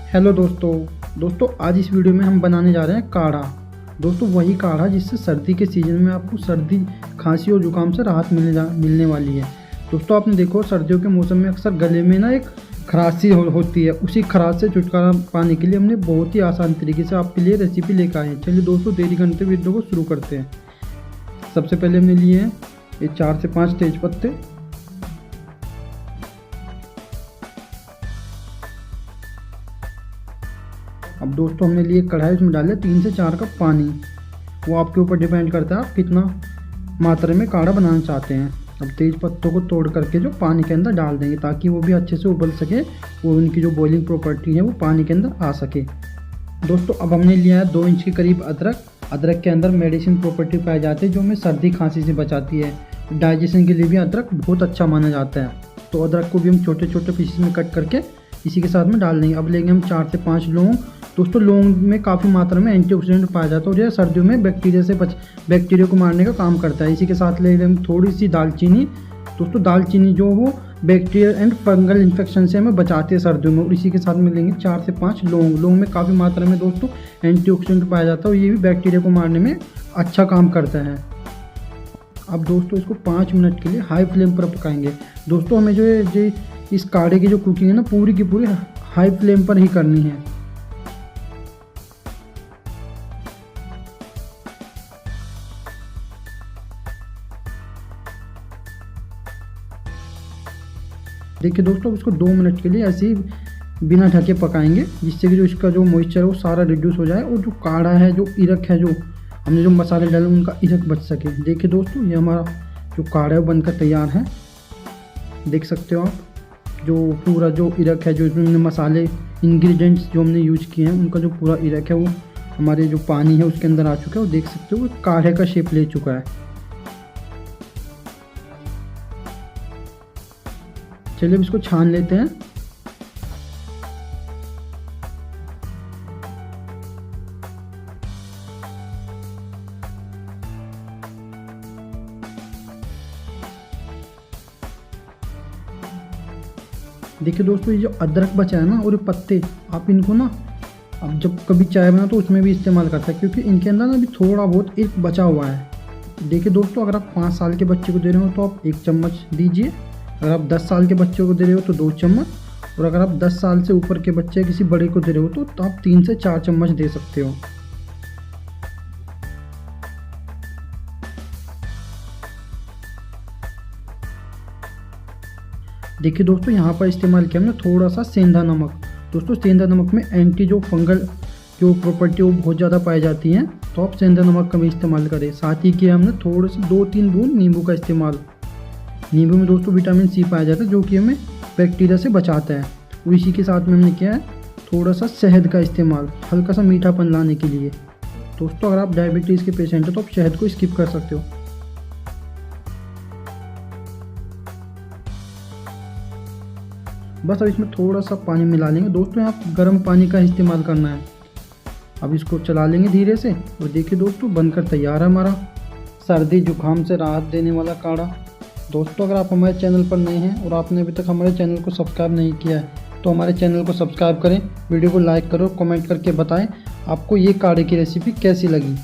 Hello दोस्तों आज इस वीडियो में हम बनाने जा रहे हैं काढ़ा। दोस्तों वही काढ़ा जिससे सर्दी के सीज़न में आपको सर्दी खांसी और जुकाम से राहत मिलने वाली है। दोस्तों आपने देखो सर्दियों के मौसम में अक्सर गले में ना एक खराश होती है। उसी खराश से छुटकारा पाने के लिए हमने बहुत ही आसान तरीके से आपके लिए रेसिपी लेकर आए हैं। चलिए दोस्तों देरी करते हुए वीडियो को शुरू करते हैं। सबसे पहले हमने लिए हैं ये 4 से 5 तेज पत्ते, अब दोस्तों हमने लिए कढ़ाई, उसमें डाले 3 से 4 कप पानी। वो आपके ऊपर डिपेंड करता है आप कितना मात्रा में काढ़ा बनाना चाहते हैं। अब तेज पत्तों को तोड़ करके जो पानी के अंदर डाल देंगे ताकि वो भी अच्छे से उबल सके और उनकी जो बॉइलिंग प्रॉपर्टी है वो पानी के अंदर आ सके। दोस्तों अब हमने लिया है 2 इंच के करीब अदरक। अदरक के अंदर मेडिसिन प्रॉपर्टी पाई जाती है जो हमें सर्दी खांसी से बचाती है। डाइजेशन के लिए भी अदरक बहुत अच्छा माना जाता है। तो अदरक को भी हम छोटे छोटे पीसेस में कट करके इसी के साथ में डाल देंगे। अब लेंगे हम 4 से 5 लौंग। दोस्तों लौंग में काफ़ी मात्रा में एंटीऑक्सीडेंट पाया जाता है और यह सर्दियों में बैक्टीरिया को मारने का काम करता है। इसी के साथ ले हम थोड़ी सी दालचीनी। दोस्तों दालचीनी जो वो बैक्टीरिया एंड फंगल इन्फेक्शन से हमें बचाती है सर्दियों में। और इसी के साथ में लेंगे 4 से 5 लौंग। लौंग में काफ़ी मात्रा में दोस्तों एंटीऑक्सीडेंट पाया जाता है और ये भी बैक्टीरिया को मारने में अच्छा काम करता है। अब दोस्तों इसको 5 मिनट के लिए हाई फ्लेम पर पकाएंगे। दोस्तों हमें जो इस काढ़े की जो कुकिंग है ना पूरी की पूरी हाई फ्लेम पर ही करनी है। देखिए दोस्तों इसको 2 मिनट के लिए ऐसे ही बिना ढके पकाएंगे जिससे कि जो इसका जो मॉइस्चर है वो सारा रिड्यूस हो जाए और जो काढ़ा है जो इरक है जो हमने जो मसाले डाले उनका इरक बच सके। देखिए दोस्तों ये हमारा जो काढ़ा है वो बनकर तैयार है। देख सकते हो आप जो पूरा जो इरक है जो इसमें मसाले इंग्रेडिएंट्स जो हमने यूज किए हैं उनका जो पूरा इरक है वो हमारे जो पानी है उसके अंदर आ चुका है। और देख सकते हो वो काढ़े का शेप ले चुका है। चलिए अब इसको छान लेते हैं। देखिए दोस्तों ये जो अदरक बचा है ना और ये पत्ते आप इनको ना अब जब कभी चाय बना तो उसमें भी इस्तेमाल करते हैं क्योंकि इनके अंदर ना अभी थोड़ा बहुत एक बचा हुआ है। देखिए दोस्तों अगर आप 5 साल के बच्चे को दे रहे हो तो आप 1 चम्मच दीजिए। अगर आप 10 साल के बच्चों को दे रहे हो तो 2 चम्मच, और अगर आप 10 साल से ऊपर के बच्चे किसी बड़े को दे रहे हो तो आप 3 से 4 चम्मच दे सकते हो। देखिए दोस्तों यहाँ पर इस्तेमाल किया हमने थोड़ा सा सेंधा नमक। दोस्तों सेंधा नमक में एंटी जो फंगल जो प्रॉपर्टी वो बहुत ज़्यादा पाई जाती हैं तो आप सेंधा नमक का भी इस्तेमाल करें। साथ ही किया हमने थोड़े से 2-3 बूंद नींबू का इस्तेमाल। नींबू में दोस्तों विटामिन सी पाया जाता है जो कि हमें बैक्टीरिया से बचाता है। और इसी के साथ में हमने किया है थोड़ा सा शहद का इस्तेमाल हल्का सा मीठापन लाने के लिए। दोस्तों अगर आप डायबिटीज़ के पेशेंट हैं तो आप शहद को स्किप कर सकते हो। बस अब इसमें थोड़ा सा पानी मिला लेंगे। दोस्तों यहाँ गर्म पानी का इस्तेमाल करना है। अब इसको चला लेंगे धीरे से और देखिए दोस्तों बनकर तैयार है हमारा सर्दी जुकाम से राहत देने वाला काढ़ा। दोस्तों अगर आप हमारे चैनल पर नए हैं और आपने अभी तक हमारे चैनल को सब्सक्राइब नहीं किया है तो हमारे चैनल को सब्सक्राइब करें, वीडियो को लाइक करो, कमेंट करके बताएं आपको ये काढ़े की रेसिपी कैसी लगी।